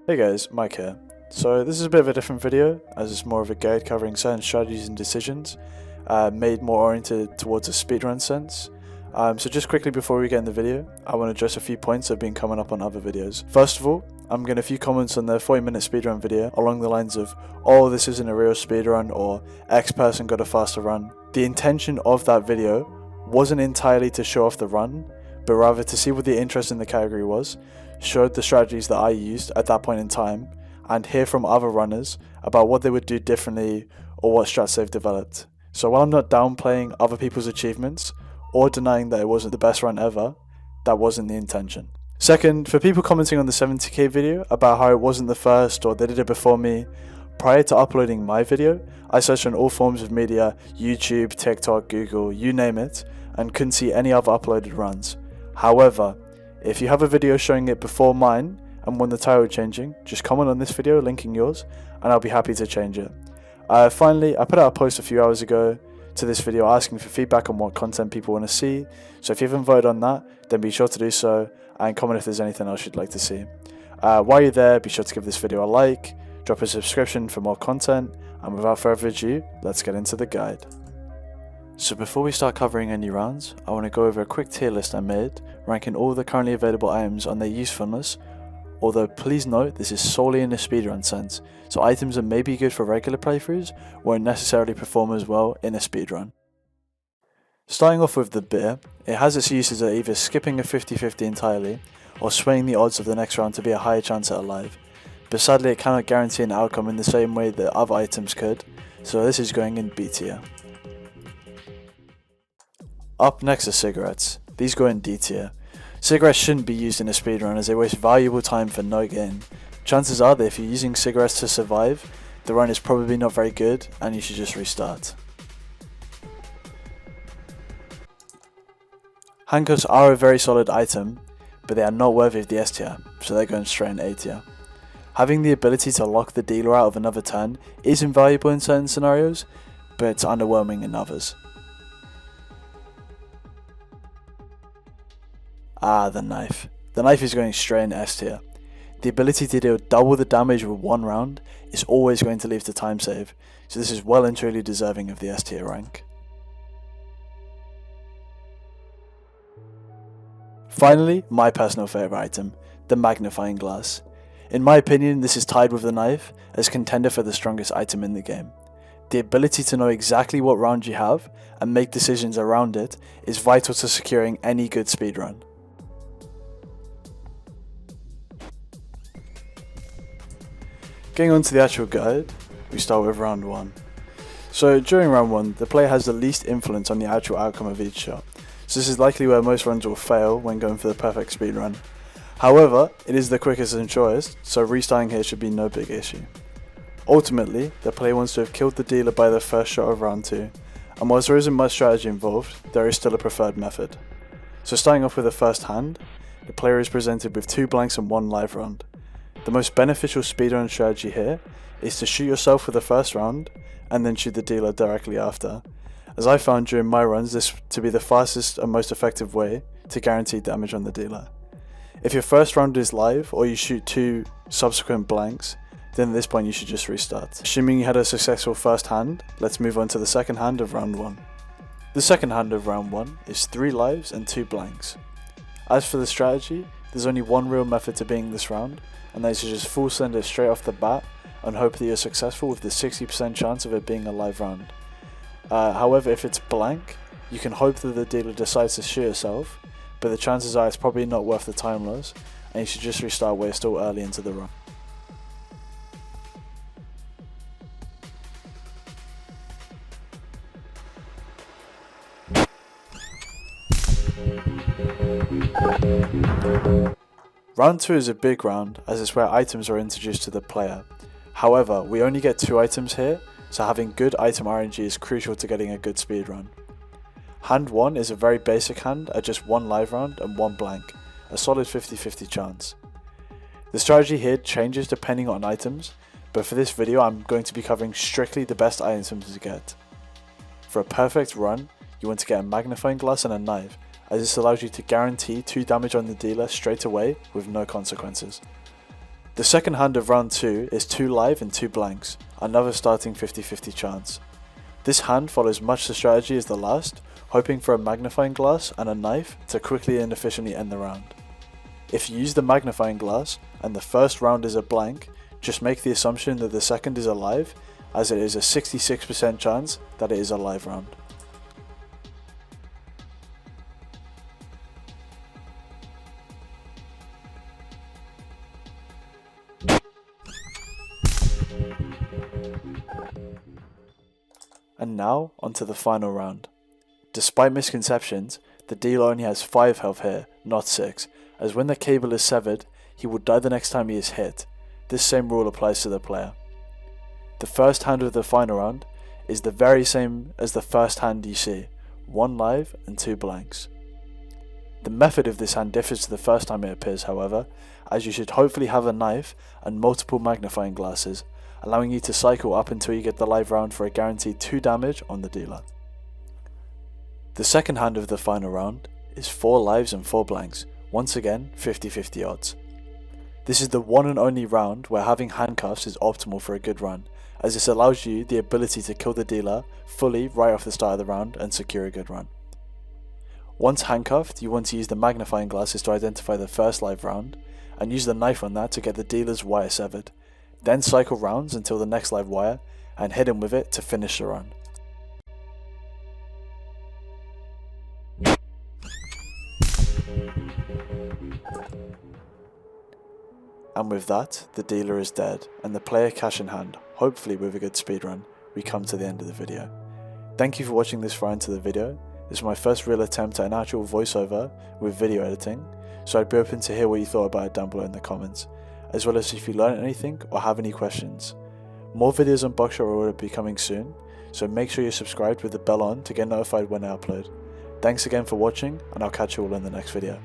Hey guys, Mike here. So this is a bit of a different video, as it's more of a guide covering certain strategies and decisions made more oriented towards a speedrun sense. So just quickly before we get in the video, I want to address a few points that have been coming up on other videos. First of all, I'm getting a few comments on the 40-minute speedrun video along the lines of, oh, this isn't a real speedrun, or X person got a faster run. The intention of that video wasn't entirely to show off the run, but rather to see what the interest in the category was, showed the strategies that I used at that point in time, and hear from other runners about what they would do differently or what strats they've developed. So while I'm not downplaying other people's achievements or denying that it wasn't the best run ever, that wasn't the intention. Second, for people commenting on the 70k video about how it wasn't the first or they did it before me, prior to uploading my video, I searched on all forms of media, YouTube, TikTok, Google, you name it, and couldn't see any other uploaded runs. However, if you have a video showing it before mine and want the title changing, just comment on this video linking yours and I'll be happy to change it. Finally, I put out a post a few hours ago to this video asking for feedback on what content people want to see, so if you haven't voted on that, then be sure to do so and comment if there's anything else you'd like to see. While you're there, be sure to give this video a like, drop a subscription for more content, and without further ado, let's get into the guide. So before we start covering any rounds, I want to go over a quick tier list I made, ranking all the currently available items on their usefulness, although please note this is solely in a speedrun sense, so items that may be good for regular playthroughs won't necessarily perform as well in a speedrun. Starting off with the beer, it has its uses at either skipping a 50-50 entirely, or swaying the odds of the next round to be a higher chance at a live, but sadly it cannot guarantee an outcome in the same way that other items could, so this is going in B tier. Up next are cigarettes. These go in D tier. Cigarettes shouldn't be used in a speedrun as they waste valuable time for no gain. Chances are that if you're using cigarettes to survive, the run is probably not very good and you should just restart. Handcuffs are a very solid item, but they are not worthy of the S tier, so they're going straight in A tier. Having the ability to lock the dealer out of another turn is invaluable in certain scenarios, but it's underwhelming in others. The knife. The knife is going straight in S tier. The ability to deal double the damage with one round is always going to leave the time save, so this is well and truly deserving of the S tier rank. Finally, my personal favourite item, the magnifying glass. In my opinion, this is tied with the knife as contender for the strongest item in the game. The ability to know exactly what round you have and make decisions around it is vital to securing any good speedrun. Getting on to the actual guide, we start with round 1. So during round 1, the player has the least influence on the actual outcome of each shot, so this is likely where most runs will fail when going for the perfect speedrun. However, it is the quickest and shortest, so restarting here should be no big issue. Ultimately, the player wants to have killed the dealer by the first shot of round 2, and whilst there isn't much strategy involved, there is still a preferred method. So starting off with the first hand, the player is presented with 2 blanks and 1 live round. The most beneficial speedrun strategy here is to shoot yourself for the first round and then shoot the dealer directly after, as I found during my runs this to be the fastest and most effective way to guarantee damage on the dealer. If your first round is live or you shoot 2 subsequent blanks, then at this point you should just restart. Assuming you had a successful first hand, let's move on to the second hand of round 1. The second hand of round 1 is 3 lives and 2 blanks. As for the strategy, there's only one real method to being this round, and that is to just full send it straight off the bat and hope that you're successful with the 60% chance of it being a live round. However, if it's blank, you can hope that the dealer decides to shoot itself, but the chances are it's probably not worth the time loss, and you should just restart while you're still early into the run. Round 2 is a big round as it's where items are introduced to the player. However, we only get 2 items here, so having good item RNG is crucial to getting a good speedrun. Hand 1 is a very basic hand at just 1 live round and 1 blank, a solid 50-50 chance. The strategy here changes depending on items, but for this video I'm going to be covering strictly the best items to get. For a perfect run, you want to get a magnifying glass and a knife, as this allows you to guarantee 2 damage on the dealer straight away with no consequences. The second hand of round 2 is 2 live and 2 blanks, another starting 50-50 chance. This hand follows much the strategy as the last, hoping for a magnifying glass and a knife to quickly and efficiently end the round. If you use the magnifying glass and the first round is a blank, just make the assumption that the second is a live, as it is a 66% chance that it is a live round. And now, onto the final round. Despite misconceptions, the dealer only has 5 health here, not 6, as when the cable is severed, he will die the next time he is hit. This same rule applies to the player. The first hand of the final round is the very same as the first hand you see, 1 live and 2 blanks. The method of this hand differs to the first time it appears, however, as you should hopefully have a knife and multiple magnifying glasses, allowing you to cycle up until you get the live round for a guaranteed 2 damage on the dealer. The second hand of the final round is 4 lives and 4 blanks, once again 50-50 odds. This is the one and only round where having handcuffs is optimal for a good run, as this allows you the ability to kill the dealer fully right off the start of the round and secure a good run. Once handcuffed, you want to use the magnifying glasses to identify the first live round, and use the knife on that to get the dealer's wire severed. Then cycle rounds until the next live wire, and hit him with it to finish the run. And with that, the dealer is dead, and the player cash in hand, hopefully with a good speedrun, we come to the end of the video. Thank you for watching this far into the video. This is my first real attempt at an actual voiceover with video editing, so I'd be open to hear what you thought about it down below in the comments, as well as if you learned anything or have any questions. More videos on Buckshot Roulette will be coming soon, so make sure you're subscribed with the bell on to get notified when I upload. Thanks again for watching, and I'll catch you all in the next video.